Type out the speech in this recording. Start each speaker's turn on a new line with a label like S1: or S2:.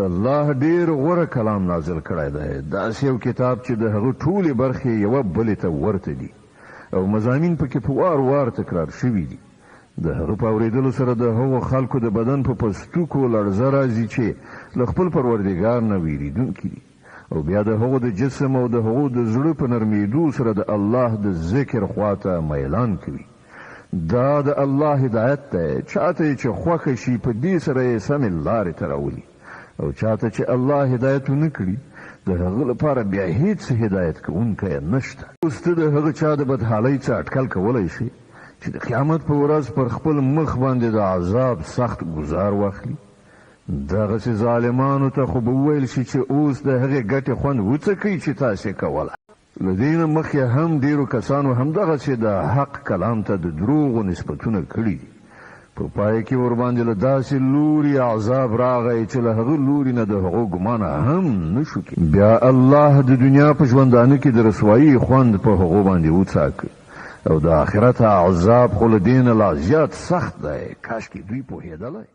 S1: الله ډیر غوره کلام نازل کړی دی، داسې یو کتاب چې د هغه ټولې برخې یوه بلې ته ورته دي او مضامین پکې په وار وار تکرار شوي دي. د هغه په اورېدلو سره د هغو خلکو د بدن په پوستکو لړزه راځي چې له خپل پروردګار نه ویریدونکي دي، او بیا د هغو د جسم او د هغو د زړه په نرمېدو سره د الله د ذکر خواته میلان کوي. دا د الله هدایت دی، چاته چې خوښه شي په دې سره یې سمې لارې ته راولي، او چاته چې الله هدایت ونه کړي د هغه لپاره بیا هیڅ هدایت کوونکی نشته. اوس ته د هغه چا د بدحالۍ څخه اټکل کولی شي چې د قیامت په ورځ پر خپل مخ باندې د عذاب سخت ګزار واخلي؟ دغسې ظالمانو ته خو به وویل شي چې اوس د هغې ګټې خوند وڅکئ چې تاسې کوله. له دې نه مخکې هم ډېرو کسانو همدغسې د حق کلام ته د دروغو نسبتونه کړي دي. په پای کې ورباندې له داسې لوري عذاب راغی چې له هغه لوري نه د هغو ګمانه هم نشو کې. بیا الله د دنیا په ژوندانه کې د رسوایي خوند په هغو باندې وڅاکه، او د آخرت عذاب خو له دې نه لا زیات سخت دی. کاشکې دوی پوهېدلی.